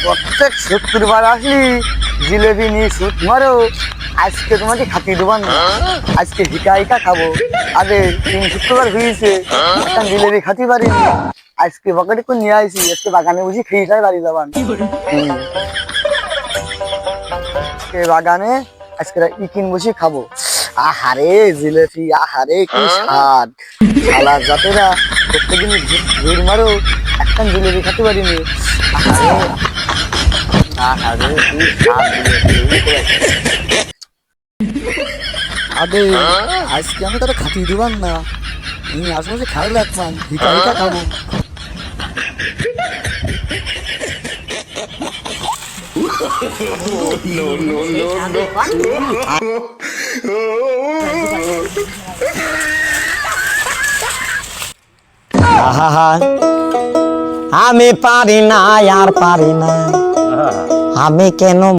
প্রত্যেক শুক্রবার আসলি জিলেবি নিয়ে সুট মারো। আজকে তোমাকে খাতিয়ে দেবো না, আজকে হিকা হিকা খাবো। আরে 3 শুক্রবার হয়েছে, একটা জিলেবি খাতি পারিনি। আজকে পকেটে করে নিয়ে আসি, আজকে বাগানে বুঝি খেয়ে যাই বাড়ি যাবান। বাগানে আজকে ইকিন বসে খাবো। আহারে জিলেবি, আহারে কি স্বাদ। শালা জাতেরা প্রত্যেকদিন ঘুর মারো, একটা জিলেবি খেতে পারিনি। আহারে আহারে কি স্বাদ জিলেবি। আরে আজকে আমি তারা খাটিয়ে দিবান না, আশেপাশে খারাপ লাগবান, হিকা হিকা খাবো। আমি পারি না আর পারি না, আমি কেন